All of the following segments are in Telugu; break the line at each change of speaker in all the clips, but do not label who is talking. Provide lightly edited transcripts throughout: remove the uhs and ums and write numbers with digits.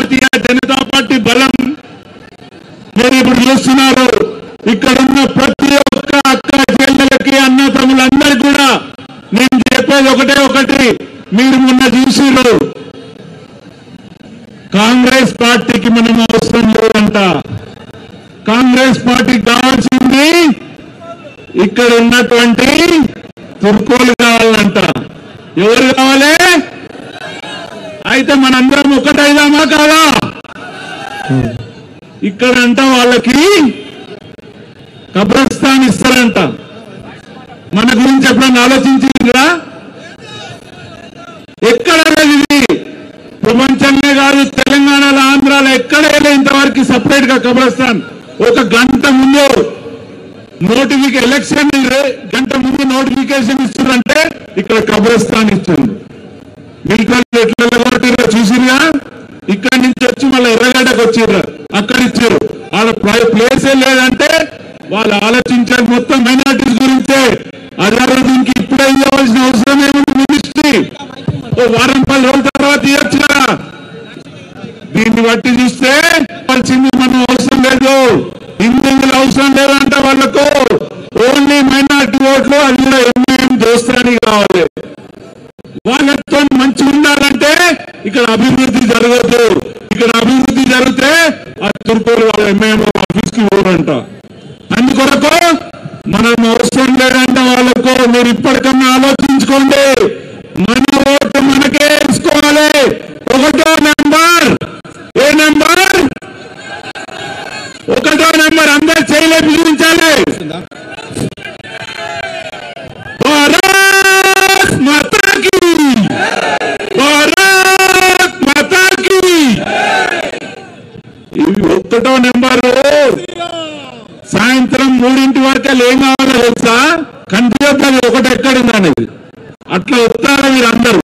భారతీయ జనతా పార్టీ బలం మీరు ఇప్పుడు చూస్తున్నారు. ఇక్కడ ఉన్న ప్రతి ఒక్క అక్క చెల్లెలకి అన్న తమ్ములందరికీ కూడా నేను చెప్పేది ఒకటి, మీరు మొన్న చూసిరు కాంగ్రెస్ పార్టీకి మనం అవసరం లేదంట. కాంగ్రెస్ పార్టీకి కావాల్సింది ఇక్కడ ఉన్నటువంటి తుర్కోలు కావాలంట. ఎవరు కావాలి? అయితే మనందరం ఒకటైదామా కాదా? ఇక్కడంట వాళ్ళకి కబ్రస్థాన్ ఇస్తారంట. మన గురించి ఎప్పుడన్నా ఆలోచించిందా? ఎక్కడ ఇది ప్రపంచంలో కాదు, తెలంగాణలో ఆంధ్రాలో ఎక్కడైనా ఇంతవరకు సపరేట్ గా కబ్రస్థాన్. ఒక గంట ముందు ఎలక్షన్ గంట ముందు నోటిఫికేషన్ ఇచ్చారంటే ఇక్కడ కబ్రస్థాన్ ఇచ్చింది. మిగతా ఎట్లా చూసిరుగా. ఇక్కడి నుంచి వచ్చి మళ్ళీ ఎర్రగడ్డకు వచ్చిర్రు, అక్కడ ఇచ్చారు. వాళ్ళ ప్లేసే లేదంటే వాళ్ళు ఆలోచించారు మొత్తం మైనార్టీస్ గురించే. అదే దీనికి ఇప్పుడే ఇవ్వాల్సిన అవసరం ఏముంది? మినిస్ట్రీ వారం 10 రోజుల తర్వాత ఇవ్వచ్చు కదా. దీన్ని బట్టి చూస్తే వచ్చింది మనం అవసరం లేదు, హిందువులు అవసరం లేదంట వాళ్ళకు. ఓన్లీ మైనార్టీ ఓట్లు, అది కూడా ఎంఐఎం దోస్తాని కావాలి. వాళ్ళతో మంచిగా ఉండాలంటే ఇక్కడ అభివృద్ధి జరగదు. ఇక్కడ అభివృద్ధి జరిగితే ఆ తుర్కోలు వాళ్ళ ఎంఐఎం ఆఫీస్ కి పోరంట. అందుకొరకు మనం అవసరం లేదంటే వాళ్ళకు. మీరు ఇప్పటికన్నా ఆలోచించుకోండి. మన ఓటు మనకే వేసుకోవాలి. 1వ నెంబర్. ఏ నెంబర్? 1వ నెంబర్. అందరు చేయలే పిలిపించాలి. భారత్ మాతాకి, భారత్ మాతాకి. ఇవి 1వ నెంబరు. సాయంత్రం 3 వరకు ఏం కావాలో తెలుసా? కంటిన్యూ ఒకటి ఎక్కడుంది అనేది అట్లా వస్తారా మీరందరూ.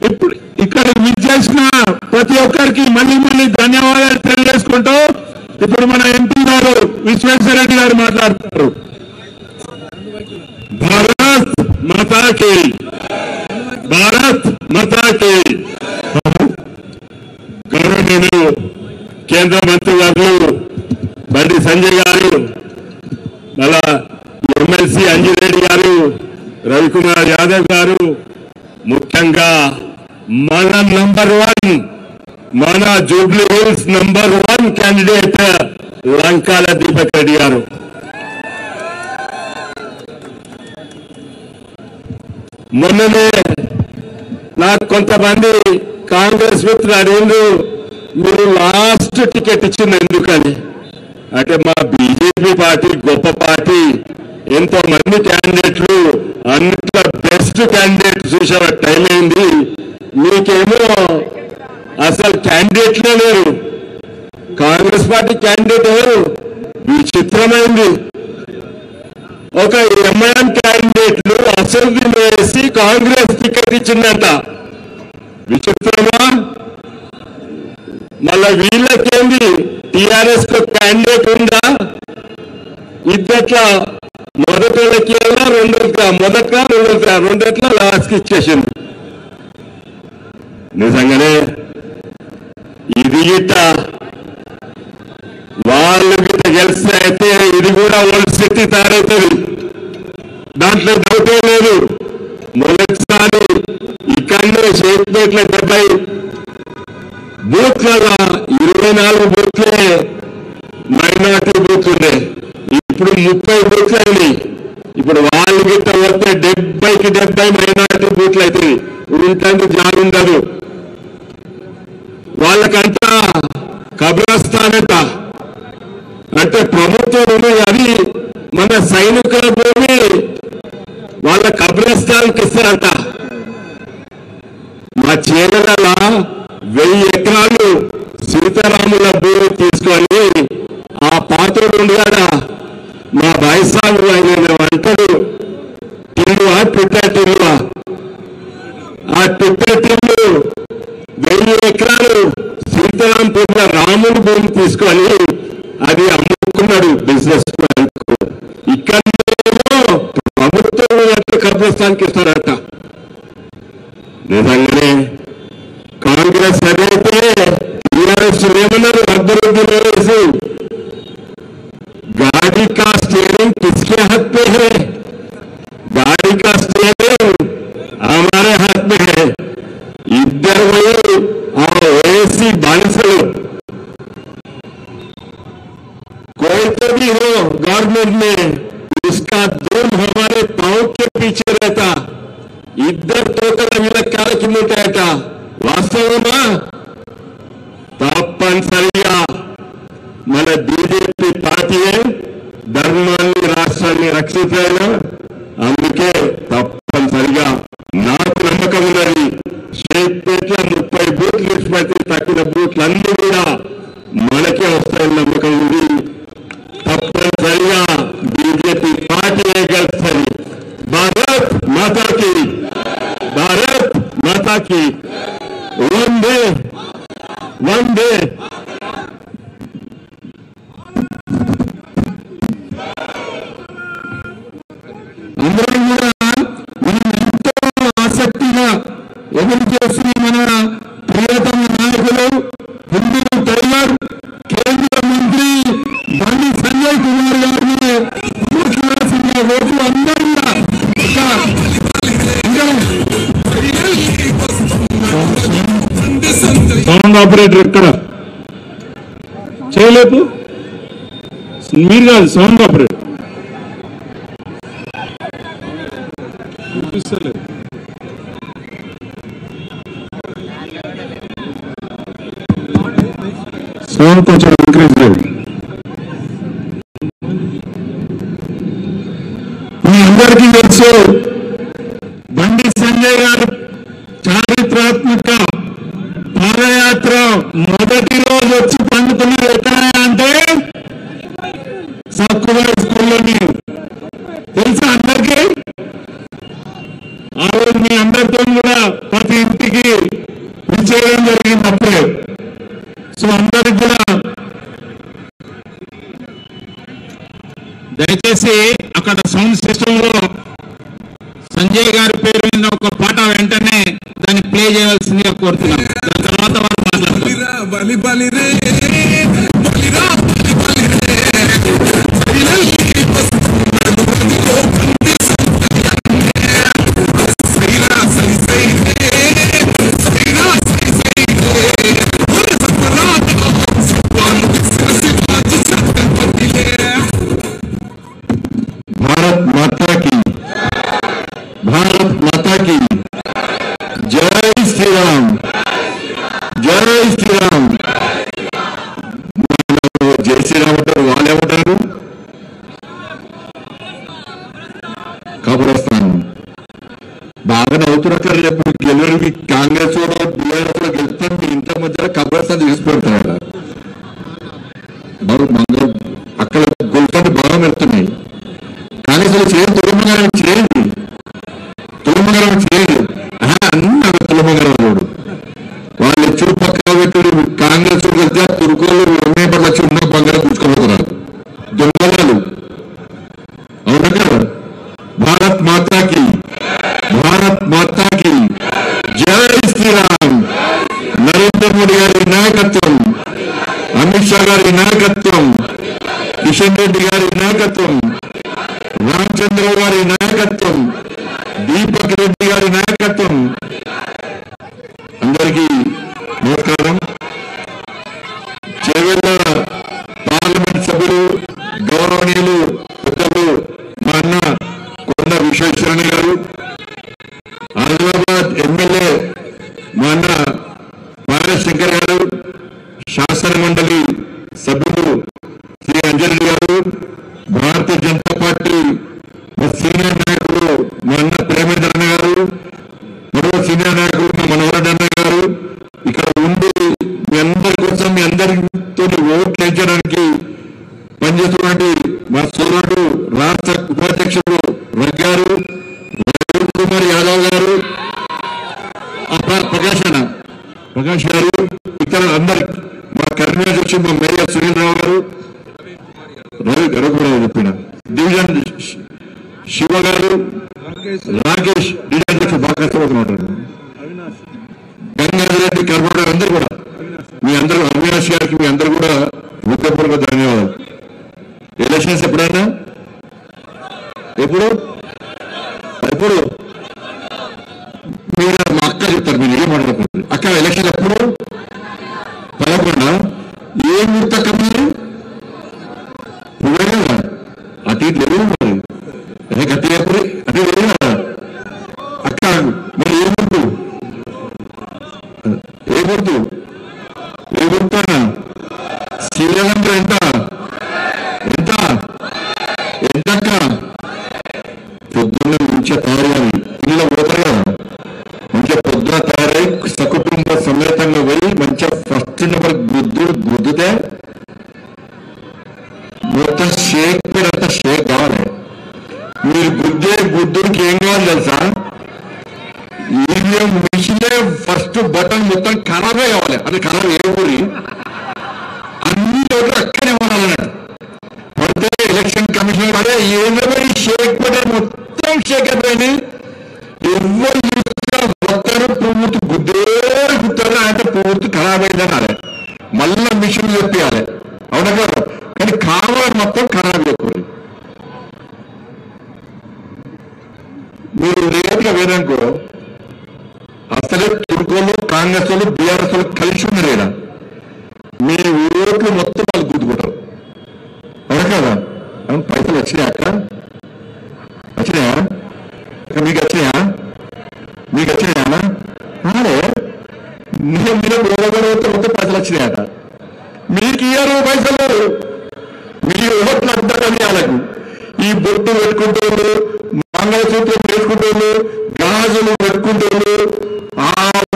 ఇప్పుడు ఇక్కడ విచ్చేసిన ప్రతి ఒక్కరికి మళ్ళీ ధన్యవాదాలు తెలియజేసుకుంటూ ఇప్పుడు మన ఎంపీ గారు విశ్వేశ్వరరెడ్డి గారు మాట్లాడుతున్నారు. భారత్ మాతాకి, భారత్ మాతాకి. గౌరవనీయులు కేంద్ర మంత్రి గారు బండి సంజయ్ గారు, మళ్ళా ఎమ్మెల్సీ అంజిరెడ్డి గారు, రవికుమార్ యాదవ్ గారు, ముఖ్యంగా మన నంబర్ 1 మన Jubilee hills number 1 candidate Lankala Deepak Reddy గారు. మొన్ననే నాకు కొంతమంది కాంగ్రెస్ మిత్రులు అడిగిండు, మీరు లాస్ట్ టికెట్ ఇచ్చింది ఎందుకని అంటే, మా బీజేపీ పార్టీ గొప్ప పార్టీ, ఎంతో మంది క్యాండిడేట్లు, అన్నిట్లో బెస్ట్ క్యాండిడేట్ చూసే టైం అయింది. మీకేమో అసలు క్యాండిడేట్లే లేరు. కాంగ్రెస్ పార్టీ క్యాండిడేట్ ఎవరు? విచిత్రమైంది. ఒక ఎంఐఎం క్యాండిడేట్లు అసెంబ్లీ వేసి కాంగ్రెస్ టికెట్ ఇచ్చిందంట. విచిత్రమా? మళ్ళా వీళ్ళకేంది టిఆర్ఎస్ కు క్యాండిడేట్ ఉందా? ఇద్దట్లా మొదటికి రెండట్లా లాస్ట్ కి ఇచ్చేసింది. నిజంగానే ఇది గిట్ట వాళ్ళు గిట్ట గెలిస్తే అయితే ఇది కూడా ఓల్డ్ సిటీ తయారవుతుంది, దాంట్లో డౌటే లేదు. మొదటిసారి ఇక్కడనే షేక్పేట్ల 70 బూత్లలో 24 బూత్లే మైనార్టీ బూత్లు, ఇప్పుడు 30 బూత్లు అయినాయి. ఇప్పుడు వాళ్ళు గిట్ట వస్తే 70కి 70 మైనార్టీ బూత్లు అవుతుంది. ఇంతందుకు జాగుండదు. వాళ్ళకంతా కబ్రస్థానట అంటే ప్రభుత్వం ఉన్నది, అది మన సైనికుల భూమి, వాళ్ళ కబ్రస్థానికి ఇస్తారంట. మా చీరల 1000 ఎకరాలు సీతారాముల భూమి తీసుకొని ఆ పాత్రుడు ఉండగా మా బాయిసాబు ఆయన అంటాడు, టిల్లువా పిట్ట టిల్లువా, ఆ పిట్ట టిల్లు 1000 ఎకరాలు సీతారాంపూర్లో రాముని భూమి తీసుకొని అది అమ్ముకున్నాడు బిజినెస్ మ్యాన్. ఇక్కడ ప్రభుత్వం కబ్రస్థానికి ఇస్తారట. నిజంగానే కాంగ్రెస్ అదైతే టీఆర్ఎస్ ఏమన్నారు అభివృద్ధి వేసి गाड़ी का स्टीयरिंग किसके हाथ पे है? गाड़ी का स्टीयरिंग हमारे हाथ में है। इधर वही और ऐसी बारिशों कोई तो भी हो गवर्नमेंट में उसका दुम हमारे पांव के पीछे रहता। इधर तोकर काल किलोमीटर वास्तव में తప్పనిసరిగా మన బీజేపీ పార్టీ ధర్మాన్ని రాష్ట్రాన్ని రక్షించారు. అందుకే తప్పనిసరిగా నాకు నమ్మకం ఉన్నది షేక్పేట్ల 30 బూత్లు నిష్పత్తి తక్కిన బూత్లన్నీ కూడా మనకే వస్తాయని నమ్మకం ఉంది. తప్పనిసరిగా బీజేపీ పార్టీ గెలుస్తుంది. భారత్ మాతాకి భారత్ మాతాకి వందే వందే. అందరం కూడా మనం ఎంతో ఆసక్తిగా ఎదురు చేసి మన ప్రియతమ నాయకులు హిందూ టైలర్ కేంద్ర మంత్రి బండి సంజయ్ కుమార్ గారిని ముఖ్యమంత్రిగా ఓట్లు అందరూ సౌండ్ ఆపరేటర్ ఇక్కడ చేయలేదు మీరు కాదు సౌండ్ ఆపరేటర్ సౌండ్ కొంచెం ఇంక్రీజ్ లేదు. మీ అందరికీ తెలుసు బండి సంజయ్ గారు చారిత్రాత్మక పాదయాత్ర మొదటి రోజు వచ్చి పండుతున్నారు ఎక్కడ అంటే సక్కువ స్కూల్లోని తెలుసా అందరికీ. ఆ రోజు మీ అందరితో కూడా ప్రతి ఇంటికి విచ్చేయడం జరిగింది అప్పుడే. సో అందరికి కూడా దయచేసి అక్కడ సౌండ్ సిస్టమ్ లో సంజయ్ గారి పేరు మీద ఒక పాట వెంటనే దాన్ని ప్లే చేయవలసిందిగా కోరుతున్నాను. దాని తర్వాత వారు మాట్లాడతారు. भारत माता की जय श्री राम जय श्री राम. जय श्री राम अंటారు వాళ్ళు ఏమంటారు కబ్రస్థాన్. బాగా నవ్వుతున్నారు. ఎప్పుడు గెలవరికి కాంగ్రెస్ బీఆర్ఎస్ లో గెలుస్తుంది ఇంత మధ్య కబ్రస్థాన్ తీసుకుపెడతారు. అక్కడ గొలుసాన్ని బాగా వెళ్తున్నాయి. కానీ అసలు చేయండి తులమగారం చేయండి తులమగారం చేయండి అన్ని తులమగారం వాళ్ళు చుట్టుపక్కల పెట్టి కాంగ్రెస్ వెళ్తే తురుకోలు 20 లక్షలు ఉన్న బంగారం పుచ్చుకోబోతున్నారు దొంగలు. అవునా కదా. భారత్ మాతాకి జై శ్రీరామ్. నరేంద్ర మోడీ గారి నాయకత్వం, అమిత్ షా గారి నాయకత్వం, కిషన్ రెడ్డి గారి నాయకత్వం, రామచంద్ర గారి నాయకత్వం, దీపక్ రెడ్డి గారి నాయకత్వం. అందరికీ నమస్కారం. చేవెళ్ళ పార్లమెంట్ సభ్యులు గౌరవనీయులు పెద్దలు మా అన్న కొండ విశ్వేశ్వరయ్య గారు, ఆదిలాబాద్ ఎమ్మెల్యే మా అన్న శంకర్ గారు, శాసన మండలి సభ్యులు శ్రీ అంజలి గారు, భారతీయ జనతా పార్టీ సీనియర్ నాయకులు మా అన్న ప్రేమేంద్ర అన్న గారు, మరో సీనియర్ నాయకులు మా మనోహర్ అన్న గారు ఇక్కడ ఉండి మీ అందరి కోసం మీ అందరితో ఓట్లు వేయించడానికి పనిచేస్తున్నటువంటి మా సోదరుడు రాష్ట్ర ఉపాధ్యక్షుడు గారు, రవి కుమార్ యాదవ్ గారు, ప్రకాష్ గారు, ఇతర అందరికి మా కరీంనగర్ వచ్చి మా మేయర్ సునీల్ రావు గారు, రఘురావు చెప్పిన డివిజన్ శివ గారు, రాకేష్ డివిజన్ బాగా కష్టపడుతున్నాడు,
గంగాధర్ రెడ్డి కర్మూరు అందరూ కూడా మీ అందరూ అవినాష్ గారికి మీ అందరూ కూడా హృదయపూర్వక ధన్యవాదాలు. ఎలక్షన్స్ ఎప్పుడైనా ఎప్పుడు మీరు మా అక్క చెప్తారు, మీరు ఏం మాట్లాడుతున్నారు అక్క? ఎలక్షన్ ఎప్పుడు? 11. ఏం గుర్తక్క మీరు నువ్వే కదా అటు లేదు మరి గట్టి ఎప్పుడు అటు లేదు కదా అక్క. మరి ఏ గుర్తు శ్రీలంక ఎంతక్క పొద్దున్న మంచిగా తయారయ్యాలి. ఇళ్ళ పోతారు కదా మంచిగా పొద్దున తయారై సకుటుంబ సమేతంగా పోయి మంచిగా ఫస్ట్ నెంబర్ గుద్దుతే మొత్తం షేక్ పేరు అంతా షేక్ కావాలి. మీరు గుద్దుడికి ఏం కావాలి తెలుసా? ఈవీఎం మిషనే ఫస్ట్ బటన్ మొత్తం ఖరాబే కావాలి. అది ఖరాబ్ ఏ ఊరి అన్ని చోట్ల అక్కడే ఉండాలన్నట్టు. పడితే ఎలక్షన్ కమిషన్ పడే ఏదో షేక్ బటన్ మొత్తం షేక్ అయిపోయింది. ఎవరు చూసినా ఒక్కరు పూర్తి గుద్దుతారు అంటే పూర్తి ఖరాబ్ అయిందనాలి. మళ్ళా మిషన్ చెప్పాలి అవునా కదా. కానీ కావాలి మొత్తం ఖరాబ్ చేయకూడదు. మీరు రేట్గా వేరనుకో అసలే తుర్కోలు కాంగ్రెస్ వాళ్ళు బీఆర్ఎస్ వాళ్ళు కలిసి ఉన్నారు కదా. మీ ఓట్లు మొత్తం వాళ్ళు గుర్తుకుంటారు అవునా కదా. పైసలు వచ్చినాయా అక్క? వచ్చినాయా? మీకు వచ్చినాయా? అదే మీరు మొత్తం పైసలు వచ్చినాయట. మీకు ఇయ్యారు పైసలు. మీరు ఓట్లు అడ్డారని వాళ్ళకు ఈ బొట్టు పెట్టుకుంటారు, మంగళసూత్రం వేసుకుంటారు, గాజులు పెట్టుకుంటారు. ఆ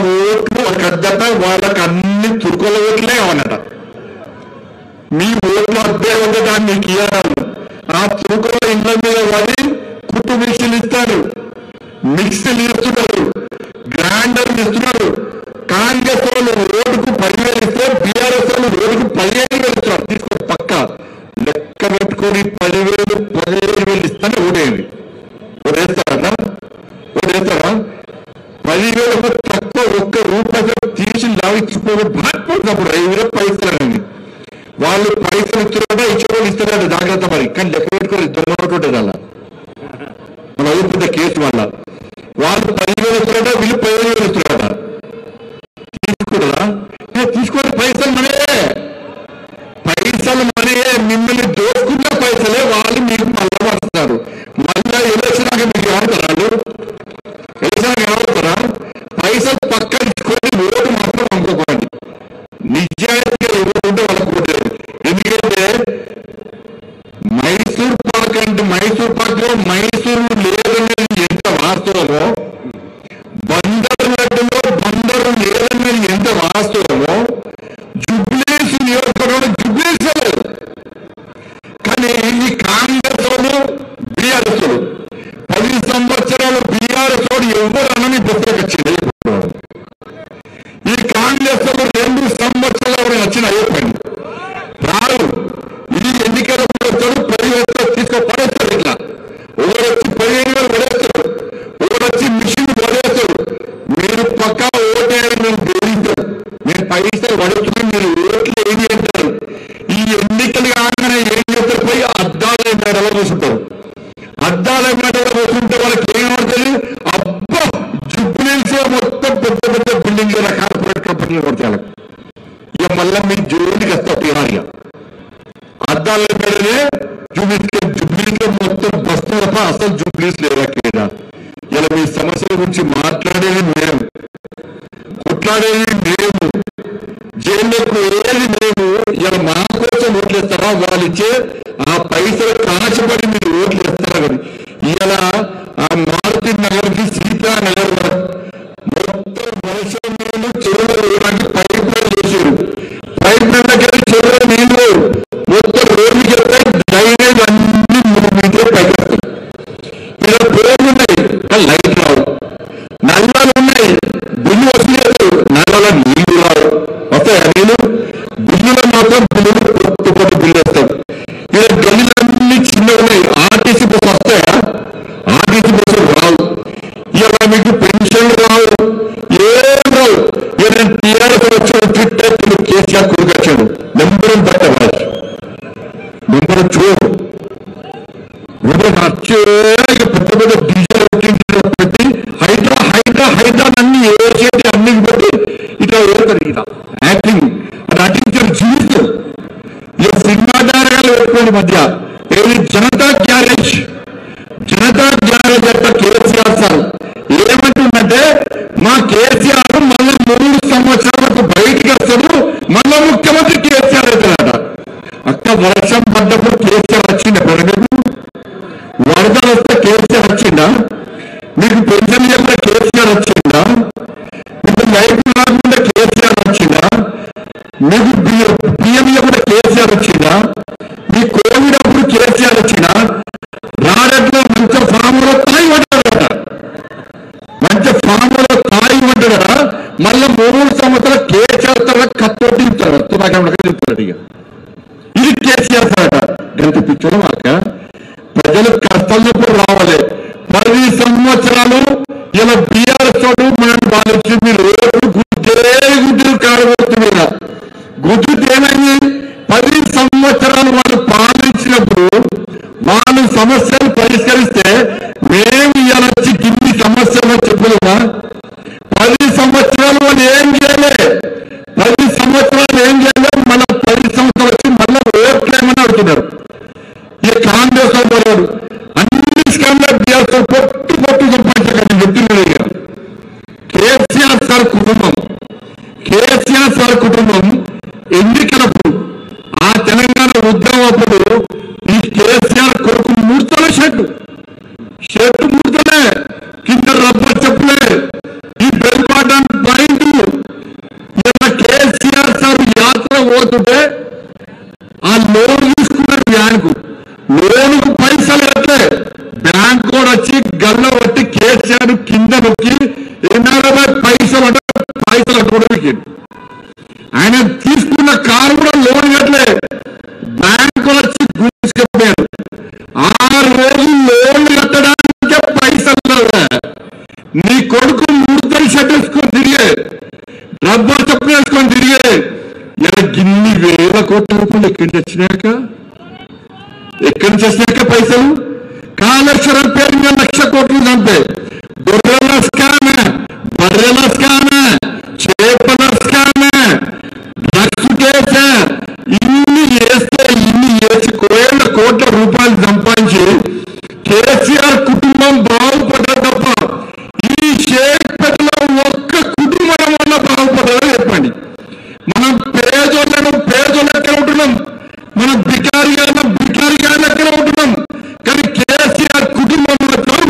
ఓట్లు వాళ్ళకి అద్దట వాళ్ళకి అన్ని తుర్కోల ఓట్లే అవన్నట. మీ ఓట్లు అద్దే ఉండట మీకు ఇయ్యారు. ఆ తుర్కోల ఇండ్ల మీద పడి కుట్టు మిక్సీలు ఇస్తారు, మిక్సీలు ఇస్తున్నారు, గ్రైండర్లు ఇస్తున్నారు. కాంగ్రెస్ వాళ్ళు రోడ్డుకు 10,000 ఇస్తే బీఆర్ఎస్ వాళ్ళు రోడ్డుకు 15,000 ఇస్తున్నారు. తీసుకో పక్క లెక్క పెట్టుకొని 10,000 ఇస్తానే ఓటేయండి. ఓటేస్తారా? 10,000 తక్కువ ఒక్క రూపాయి తీసి లావించుకోవడం బాగుపడినప్పుడు 5,000 పైసలు వాళ్ళు పైసలు ఇస్తున్నారో ఇచ్చేవాళ్ళు ఇస్తారట. జాగ్రత్త మరి. కానీ లెక్క పెట్టుకొని దొంగ అలా మన అవుతుంటే కేసు వల్ల వాళ్ళు 10,000 ఇస్తున్నారట, వీళ్ళు 15,000 ఇస్తున్నారట. తీసుకురా తీసుకోండి. పైసలు మనయే మిమ్మల్ని దోచుకున్న పైసలే వాళ్ళు మీకు మళ్ళా పడుతున్నారు. మళ్ళా ఎలక్షన్ మీకు ఏమవుతారు? ఎలక్షన్ ఏమవుతారా? పైసలు పక్కన ఇచ్చుకొని ఓటు మాత్రం అమ్ముకోండి. నిజాయితీగా ఎవరుంటే వాళ్ళకు ఓటేది. ఎందుకంటే మైసూర్ పాక్ లో మైసూరు లేదనేది ఎంత వాస్తవమో, బందరు లేదనేది ఎంత వాస్తవమో, జుబ్లీస్ నియోజకవర్గంలో జుబ్లీస్ లేదు. కానీ ఈ కాంగ్రెస్ వాళ్ళు బీఆర్ఎస్ 10 సంవత్సరాలు బీఆర్ఎస్ వాడు ఎవరు అనని పుస్తకొచ్చింది. ఈ కాంగ్రెస్ వాళ్ళు 2 సంవత్సరాలు వచ్చిన అయిపోయింది రాదు. ఈ ఎన్నికల వస్తారు 10,000 తీసుకో పడేస్తారు. ఇట్లా ఒకరు వచ్చి 15,000 పడేస్తారు, ఒకరు వచ్చి మిషన్ పడేస్తారు. మీరు పక్కా ఓటేయాలి. మీరు గెలిస్తారు. మీరు పైసలు పడుతుంది. మీరు ఓట్లు ఏది అంటారు. ఈ ఎన్నికలు కాగానే ఏం చేస్తారు? పోయి అద్దాల మేడలో చూసుకుంటారు. అద్దాల మేడలో చూసుకుంటే వాళ్ళకి ఏమవుతుంది? అబ్బా జుబ్లీస్ మొత్తం పెద్ద బిల్డింగ్ కార్పొరేట్ కంపెనీలు కొడతారు. ఇక మళ్ళా మీ జోలికి వస్తారు. తినాలిగా అద్దాల మేడనే జుబ్లీస్ మొత్తం బస్తు తప్ప అసలు జుబ్లీస్ లేవకేదా. ఇలా మీ సమస్యల గురించి మాట్లాడేది మేము, కొట్లాడేది మేము, జైళ్ళకు ఏది మేము. ఇలా మా కోసం ఓట్లేస్తారా? వాళ్ళు ఇచ్చే ఆ పైసలు కాచబడి మీరు ఓట్లు ఇస్తారా? కానీ ఇలా ఆ మారుతి నగర్కి సీతానగర్ మొత్తం వర్షం నీళ్లు చెరువులు వేయడానికి పైప్ లైన్ చేశారు. పైప్ లైన్ దగ్గర చెరువుల నీళ్లు మొత్తం రోడ్డుకి వెళ్తాయి. డ్రైనేజ్ అన్ని 3 మీటర్లు పైకి వస్తాయి. ఇలా బోర్లు ఉన్నాయి, లైట్ రావు. నల్లాలు ఉన్నాయి, బిల్లు వస్తలేదు. నల్లాల నీళ్లు రావు. వస్తాయా నీళ్ళు? బిల్లులో మాత్రం కొత్త బిల్లు వస్తాయి. ఇలా గల్లీలన్నీ చిన్నగా ఉన్నాయి. ఆర్టీసీ బస్సు వస్తాయా? ఆర్టీసీ బస్సులు రావు. ఇలా మీకు పెన్షన్లు రావు. ఏ మధ్య ఏది జనతా గ్యారేజ్ అంటే కేసీఆర్ సార్ ఏమంటుందంటే మా కేసీఆర్ మళ్ళీ 3 సంవత్సరాలకు బయటికి వస్తాడు, మళ్ళా ముఖ్యమంత్రి కేసీఆర్ అవుతాడట. అక్క వర్షం పడ్డప్పుడు కేసీఆర్ వచ్చిందా? పెరగదు. వరదలు వస్తే కేసీఆర్ వచ్చిందా? మీకు పెన్షన్ ఇవ్వకుండా కేసీఆర్ వచ్చిందా? మీకు లైఫ్ రాకుండా కేసీఆర్ వచ్చిందా? మీకు బియ్యం ఇవ్వకుండా కేసీఆర్ వచ్చిందా? మీ కోవిడ్ అప్పుడు కేసీఆర్ వచ్చిందా? రాడట్లో మంచి ఫామ్లో తాయి పడ్డాడట, మళ్ళీ 3 సంవత్సరాలు కేసీఆర్ తర్వాత కప్పొట్టించారు. చెప్తాడు ఇక ఇది కేసీఆర్ సార్ ఎంత పిచ్చడం అక్క. ప్రజలు కష్టాలప్పుడు రావాలి. 10 సంవత్సరాలు ఇలా బీఆర్ఎస్ తోడు మనం వాళ్ళకి మీరు రోజు గుడ్డు కారబోతున్నా గుడ్డు ఏమైంది? 10 సంవత్సరాలు వాళ్ళు పాలించినప్పుడు వాళ్ళు సమస్యలు పరిష్కరిస్తే మేము ఇలా వచ్చి కింది సమస్యలు చెప్పలేదా? 10 సంవత్సరాలు వాళ్ళు ఏం చేయలే. 10 సంవత్సరాలు ఏం చేయలేదు. మళ్ళీ 10 సంవత్సరాలు వచ్చి మళ్ళీ ఓట్లేమని అడుగుతున్నారు. ఈ కాంగ్రెస్ వాళ్ళు అన్ని స్కామ్లో బీఆర్ఎస్ పొట్టు సంపాదించకండి చెప్తున్నారు. కేసీఆర్ సార్ కుటుంబం ఎన్నికలప్పుడు ఆ తెలంగాణ ఉద్యమం అప్పుడు ఈ కేసీఆర్ కొడుకు 3 తల షర్టు 3 తలే కింద రబ్బర్ చెప్పులే ఈ బెల్పాటం పాయింట్. ఇలా కేసీఆర్ సార్ యాత్ర పోతుంటే ఆ లోన్ తీసుకున్నారు బ్యాంకు. లోనుకు పైసలు ఎట్లే బ్యాంక్ కూడా వచ్చి గల్ల పట్టి కేసీఆర్ కింద నొక్కి 80 పైసలు అంటే పైసలు అటువంటి ఆయన తీసుకున్న కారు కూడా లోన్ కట్టలే. బ్యాంకు వచ్చి గుంజుకెళ్ళారు. 6 రోజులు లోన్ కట్టడానికే పైసలు. నీ కొడుకు 3 షర్ట్ వేసుకొని తిరిగే, రబ్బర్ చెప్పులు వేసుకొని తిరిగే. ఇలా గిన్ని వేల కోట్ల రూపాయలు ఎక్కడి నుంచి వచ్చినాక పైసలు కాళేశ్వరం పేరు మీద 1,00,000 కోట్లు చంపే గొర్రెల స్కామే, బర్రెల స్కామే, చేపల స్కామే, డ్రగ్స్ కేసే. ఇన్ని వేసి కోట్ల కోట్ల రూపాయలు సంపాదించి కేసీఆర్ కుటుంబం బాగుపడ్డారు తప్ప ఈ షేక్పేటలో ఒక్క కుటుంబం వల్ల బాగుపడ్డారో చెప్పండి. మనం పేదోళ్ళు ఎక్కడ ఉంటున్నాం, మనం బికారిగా ఎక్కడ ఉంటున్నాం. కానీ కేసీఆర్ కుటుంబం మాత్రం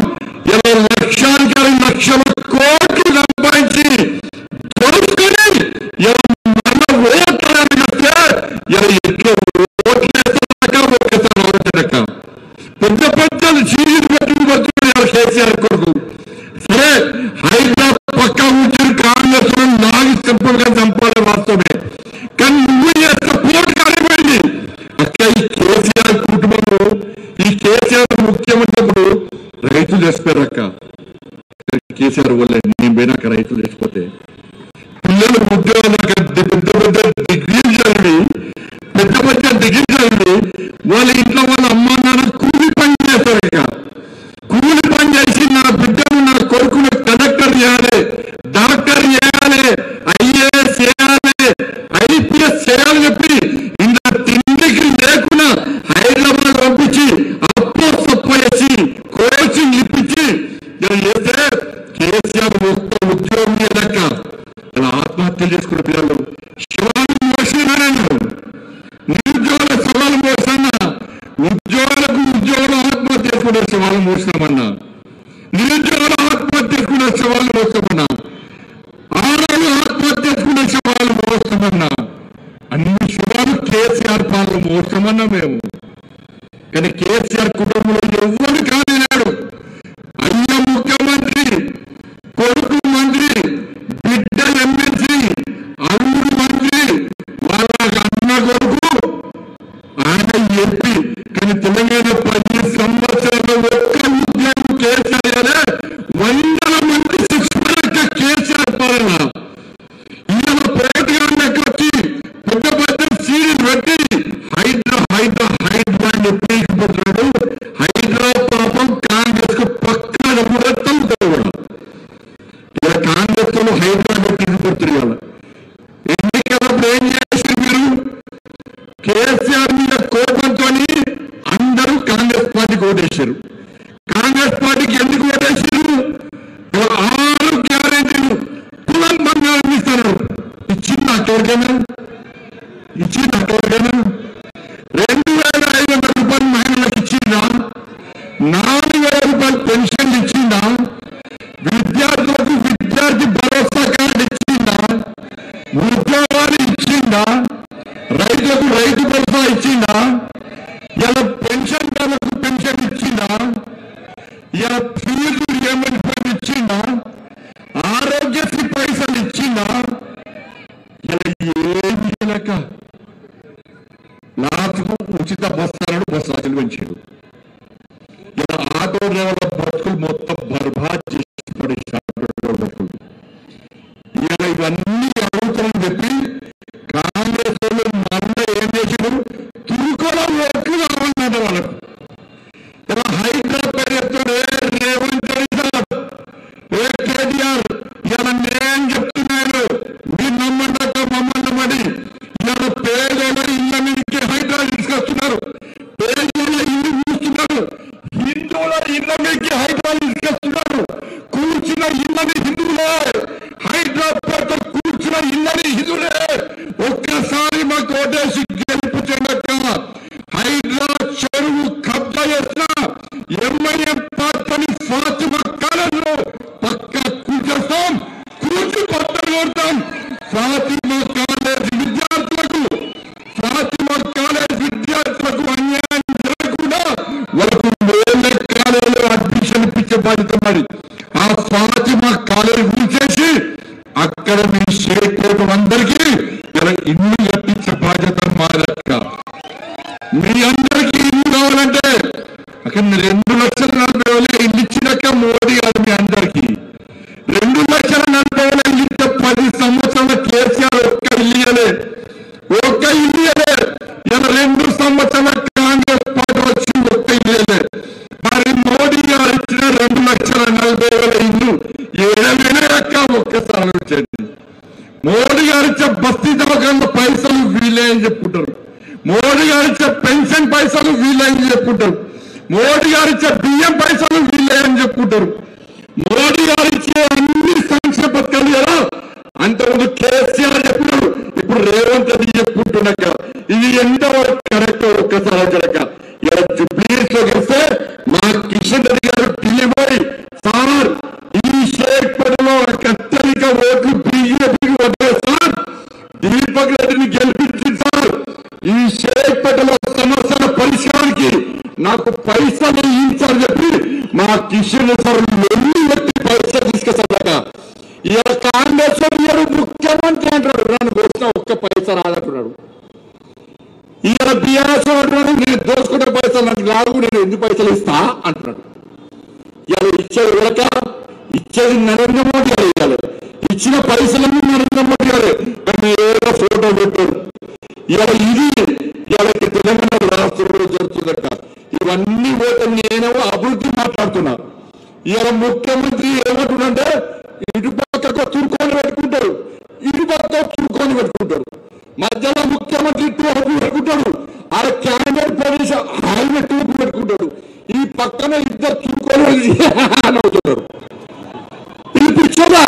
ఇలా లక్షల కోట్లు సంపాదించి దొరుకుతుంది. మన ఓట్లకి వస్తే ఎట్లా ఓట్లేస్తాక ఒకేసారి పెద్ద సీరియల్ పెట్టుకుని కేసీఆర్ కొడుకు. సరే హైదరాబాద్ పక్కా కూర్చొని కాంగ్రెస్ నాగి సింపుల్గా చంపాలి వాస్తవమే. కానీ నువ్వు చేస్తే పోటీ కానిపోయింది అక్క. ఈ కేసీఆర్ కుటుంబంలో ఈ కేసీఆర్ ముఖ్యమంత్రి రైతులు చేసిపోయారు అక్క. కేసీఆర్ వల్ల నేను పోయినాక రైతులు చేసిపోతే పిల్లలు ఉద్యోగాలు పెద్ద డిగ్రీలు చదివి వాళ్ళ ఇంట్లో వాళ్ళ అమ్మ నాన్న కూలి పని చేస్తారు. ఇక కూలి పని చేసి నా బిడ్డను నా కొడుకును కలెక్టర్ చేయాలి, డాక్టర్ చేయాలి, IAS చేయాలి, IPS చేయాలని చెప్పి ఇంత తిండికి లేకుండా హైదరాబాద్ పంపించి అప్పు చేసి కోచింగ్ ఇప్పించి చేస్తే కేసీఆర్ మొత్తం ఉద్యోగం లెక్క ఇలా ఆత్మహత్యలు చేసుకున్న పిల్లలు శివాలు మోసిన నిరుద్యోగుల శివాలు మోసన్నా, ఉద్యోగులు ఆత్మహత్య చేసుకునే శివాలు మోసినామన్నా, నిరుద్యోగులు ఆత్మహత్య చేసుకునే శివాలు మోస్తామన్నా, ఆడవాళ్ళు ఆత్మహత్య చేసుకునే శివాలు మోస్తామన్నా. అన్ని శివాలు కేసీఆర్ పాలన మోస్తామన్నా మేము. కానీ కేసీఆర్ కుటుంబంలో ఎవరు కాలేనాడు. అయ్య ముఖ్యమంత్రి, కొడుకు మంత్రి, బిడ్డ ఎమ్మెల్సీ, అల్లుడు మంత్రి, వాళ్ళ అన్న కొడుకు ఆయన ఎంపీ. కానీ తెలంగాణ 10 సంవత్సరాలు ఒక్క ఉద్యోగం కేసీఆర్ 100 మంది శిక్షణ కేసీఆర్ పాలన. ఈయన పేటగాన్ని ఎక్కడొచ్చి పెద్ద సీరియల్ పెట్టి హైదరాబాద్ ఎప్పుడైపోతున్నాడు. హైదరాబాద్ పాపం కాంగ్రెస్ కు పక్కన కూడా తగ్గుతాడు. ఇలా కాంగ్రెస్ లో హైదరాబాద్ తీసుకుపోతున్నారు. ఎన్నికలప్పుడు ఏం చేశారు మీరు? కేసీఆర్ మీద కోపంతో ఎవరికైనా ఇచ్చిందా? ఎవరికైనా 2,500 రూపాయలు మహిళలకు ఇచ్చిందా? 4,000 రూపాయలు పెన్షన్ ఇచ్చిందా? విద్యార్థులకు విద్యార్థి భరోసా కార్డు ఇచ్చిందా? ఉద్యోగాలు ఇచ్చిందా? రైతులకు రైతు భరోసా ఇచ్చిందా? ఇలా పెన్షన్ కాలకు పెన్షన్ ఇచ్చిందా? ఇలా ఫీజు రియంబర్స్మెంట్ ఇచ్చిందా? ఆరోగ్యశ్రీ పైసలు ఇచ్చిందా? ఇలా ఏమి లెక్క? నాకు ఉచిత బస్సులను బస్సు రాజులు పెంచాడు. ఇలా ఆటో డ్రైవర్ల బతుకులు మొత్తం బర్బాద్ చేసి పడేసాడు బతుకులు. ఇలా ఇవన్నీ అడుగుతారని చెప్పి కాంగ్రెస్ వాళ్ళు మళ్ళీ ఏం చేసాడు? తురుకోలో ఓట్లు కావాలన్నమాట వాళ్ళకు. ఇలా హైదరాబాద్ చెప్తాడు రేవంత్ రెడ్డి సార్, ఏ కేటీఆర్, ఇలా నేను చెప్తున్నాను మీరు నమ్మండక మమ్మల్ని పడి ఇలా పేదల ఇళ్ళ మీదకి హైదరాబాద్ తీసుకొస్తున్నారు. పేదల ఇల్లు చూస్తున్నారు, హిందువుల ఇళ్ళ మీదకి హైదరాబాద్ తీసుకొస్తున్నారు. కూర్చున్న ఇళ్ళని హిందువులే, హైదరాబాద్ కూర్చున్న ఇళ్ళని హిందువులే. ఒక్కసారి మాకు ఓటేసి గెలిపించండక్క. హైదరాబాద్ చెరువు కబ్జా చేసిన ఎంఐఎం పార్టీని ఫాతిమా కాలేజీలో పక్కా కూర్చేస్తాం, కూర్చి పట్టలు కొడతాం. ఫాతిమా కాలేజ్ విద్యార్థులకు అన్యాయం జరగకుండా వాళ్ళకు వేల కాలేజీలో అడ్మిషన్ ఇప్పించే బాధ్యత మరి. ఆ ఫాతిమా కాలేజ్ కూర్చేసి అక్కడ మీ షేక్ అందరికీ ఇలా ఇల్లు కట్టించే బాధ్యత మారక్క. మీ అందరికీ ఇల్లు కావాలంటే అక్కడ 2,40,000 ఇల్లు ఇచ్చినాక మోడీ గారు మీ అందరికీ 2,40,000 ఇల్లు ఇస్తే 10 సంవత్సరాల కేసీఆర్ ఒక్క ఇల్లు ఇయ్యలే. ఇలా 2 సంవత్సరాల కాంగ్రెస్ పార్టీ వచ్చి ఒక్క ఇల్లు ఇయ్యలే. మరి మోడీ గారు ఇచ్చిన 2,40,000 ఇల్లు ఏడక్క ఒక్కసారి వచ్చేది. మోడీ గారు ఇచ్చే బస్తీ దవాఖాన పైసలు వీలే అని చెప్పుకుంటారు. మోడీ గారు ఇచ్చే పెన్షన్ పైసలు వీలే అని చెప్పుకుంటారు. మోడీ గారు ఇచ్చే బియ్యం పైసలు వీలే అని చెప్పుకుంటారు. మోడీ గారు ఇచ్చే అన్ని సంక్షేమ పథకాలు ఎలా అంతకుముందు కేసీఆర్ చెప్పుకున్నాడు, ఇప్పుడు రేవంత్ రెడ్డి చెప్పుకుంటున్నాక ఇది ఎంతవరకు కరెక్ట్ ఒక్కసారి కనుక. ఇలా జుబ్లీస్ లో గెలిస్తే మా కిషన్ రెడ్డి గారు ఢిల్లీ పోయి సార్ ఈ షేక్పేటలో అత్యధిక ఓట్లు బీజేపీకి వద్దాయి సార్, దీపక్ రెడ్డిని గెలిపించింది సార్, ఈ షేక్పేటలో సమస్యల పరిష్కారానికి నాకు పైసలు ఇచ్చారని చెప్పి మా కిషన్ సార్ ఎన్ని వ్యక్తి పైసలు తీసుకొస్తాక ఇలా కాంగ్రెస్ ముఖ్యమంత్రి అంటున్నాడు, నన్ను వచ్చిన ఒక్క పైసా రాదంటున్నాడు. ఇలా బీఆర్ఎస్ అంటున్నాడు నేను దోసుకునే పైసలు నాకు రాదు, నేను ఎన్ని పైసలు ఇస్తా అంటున్నాడు. ఇలా ఇచ్చేది వెనక ఇచ్చేది నరేంద్ర మోడీ గారు ఇవ్వాలి, ఇచ్చిన పైసలన్నీ నరేంద్ర మోడీ గారు ఏదో ఫోటో పెట్టారు. ఇలా ఇది ఇలా తెలంగాణ రాష్ట్రంలో జరుగుతుందట. ఇవన్నీ పోతే నేనేమో అభివృద్ధి మాట్లాడుతున్నా. ఇలా ముఖ్యమంత్రి ఏమంటుందంటే ఇటు పక్కకు తురుకొని పెట్టుకుంటారు, ఇటు పక్క తురుకొని పెట్టుకుంటారు, మధ్యలో ముఖ్యమంత్రి టూపు పెట్టుకుంటాడు, ఆ క్యాండిడేట్ ప్రదేశ ఆయన టూపు పెట్టుకుంటాడు, ఈ పక్కన ఇద్దరు తురుకొని అవుతున్నారు. ఇది పిచ్చోదా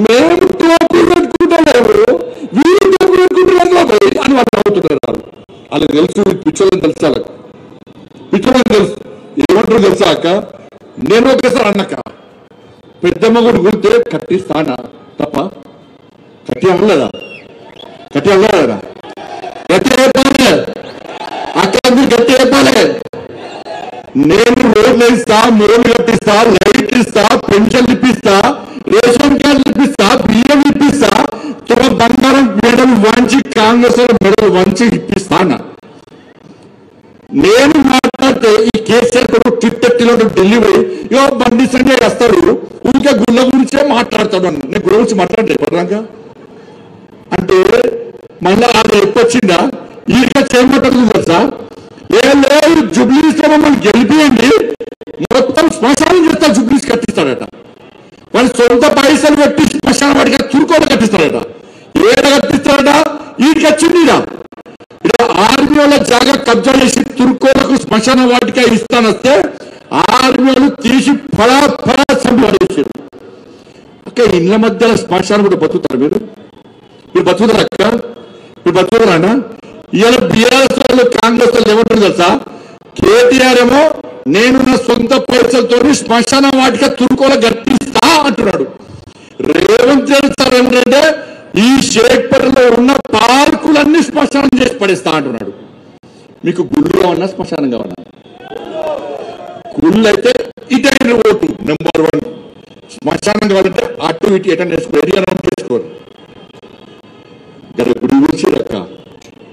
మేము టోపు పెట్టుకుంటలేము వీరు టోపు పెట్టుకుంటున్నారు అని వాళ్ళు అవుతున్నారు. వాళ్ళకి తెలుసు పిచ్చోళ్ళని తెలుసు, వాళ్ళకి పిచ్చోళ్ళని తెలుసు. ఏమంటారు తెలుసా అక్క, నేను ఒకసారి అన్నక్క పెద్దమ్మ కూడా గుర్తే కట్టిస్తానా తప్ప కట్టి అనలేదా, కట్టి అనలేదా, గట్టి చెప్పాలి అక్కడ గట్టి చెప్పాలి. నేను రోడ్లు ఇస్తా, మోర్లు కట్టిస్తా, లైట్ ఇస్తా, పెన్షన్ ఇప్పిస్తా, రేషన్ కార్డు ఇప్పిస్తా, బియ్యం ఇప్పిస్తా, తమ బంగారం మెడలు వంచి కాంగ్రెస్ మెడలు వంచి ఇప్పిస్తానా. నేను మాట్లాడితే ఈ కేసీఆర్ కొడుకు టిట్టెట్టిలో ఢిల్లీ పోయి ఇగో బండి సంజయ్ వస్తాడు ఊరికే గుళ్ళ గురించే మాట్లాడతాడు అని. నేను గుళ్ళ గురించి మాట్లాడలే పడరాక అంటే మళ్ళా అది ఎప్పొచ్చిందా ఈక చేయమంటుంది తెలుసా. ఏ లేదు జుబ్లీస్ లో మమ్మల్ని గెలిపియండి, మొత్తం శ్మశానం చేస్తారు, జుబ్లీస్ కట్టిస్తాడట. వాళ్ళు సొంత పైసలు పెట్టి శ్మశానం వాడికి తురుకోలు కట్టిస్తాడట. ఏడ కట్టిస్తాడట ఈడికి వచ్చింది. ఇలా ఆర్మీ వాళ్ళ జాగా కబ్జా చేసి తుర్కోలకు శ్మశాన వాటిక ఇస్తానొస్తే ఆర్మీ వాళ్ళు తీసి ఫడా సంపాదించారు. అక్కడ ఇళ్ల మధ్యలో శ్మశానం కూడా బతుకుతారు మీరు. మీరు బతుకుతారక్క, మీరు బతుకుతారా? ఇవాళ బీఆర్ఎస్ వాళ్ళు కాంగ్రెస్ వాళ్ళు ఏమంటారు తెలుసా? కేటీఆర్ ఏమో నేను నా సొంత పైసలతో శ్మశాన వాటిక తురుకోల గట్టిస్తా అంటున్నాడు. రేవంత్ రెడ్డి సార్ ఏమిటంటే ఈ షేక్పేటలో ఉన్న పార్కులన్నీ శ్మశానం చేసి పడేస్తా అంటున్నాడు. మీకు గుళ్ళు కావన్నా శ్మశానం కావన్నా? గుళ్ళు అయితే ఇటే ఓటు నెంబర్ 1. శ్మశానం కావాలంటే అటు ఇటు ఎటన్ వేసుకోరు, ఏరియా రౌండ్ చేసుకోరు. గుడి ఊల్చిరక్క,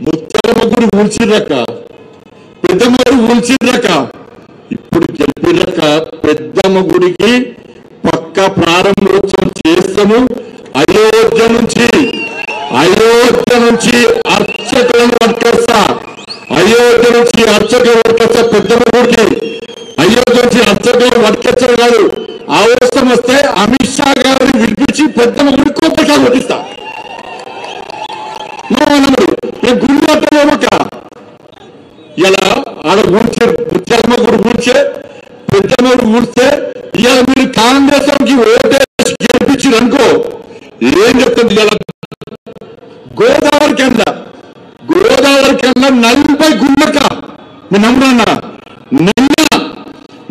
ముత్యాలమ్మ గుడి ఊల్చిరక్క, పెద్దమ్మ గుడి ఊల్చిరక్క. ఇప్పుడు గెలిపిరక్క పెద్దమ్మ గుడికి పక్క ప్రారంభోత్సవం చేస్తాము. అయోధ్య నుంచి అర్చకులను పట్టుకొస్తా, అయోధ్య నుంచి అర్చకులు పట్టుకొస్తా పెద్దమ్మ గుడికి. అయోధ్య నుంచి అర్చకులు పట్టుకొచ్చారు కాదు, అవసరం వస్తే అమిత్ షా గారిని విడిపించి పెద్దమ్మ గుడి కొత్తగా కొట్టిస్తా. గుడి పట్టలేమక్క ఇలా ఆడ ఊడ్చారు, ముత్యాలమ్మ గుడి ఊడ్చే, పెద్దమ్మ గుడి ఊడ్స్తే ఇవాళ మీరు కాంగ్రెస్ కి ఓటేసి గెలిపించారు అనుకో, ఏం చెప్తుంది? ఇలా గోదావరి కింద 40 గుళ్ళక మీ నమ్మునా? నిన్న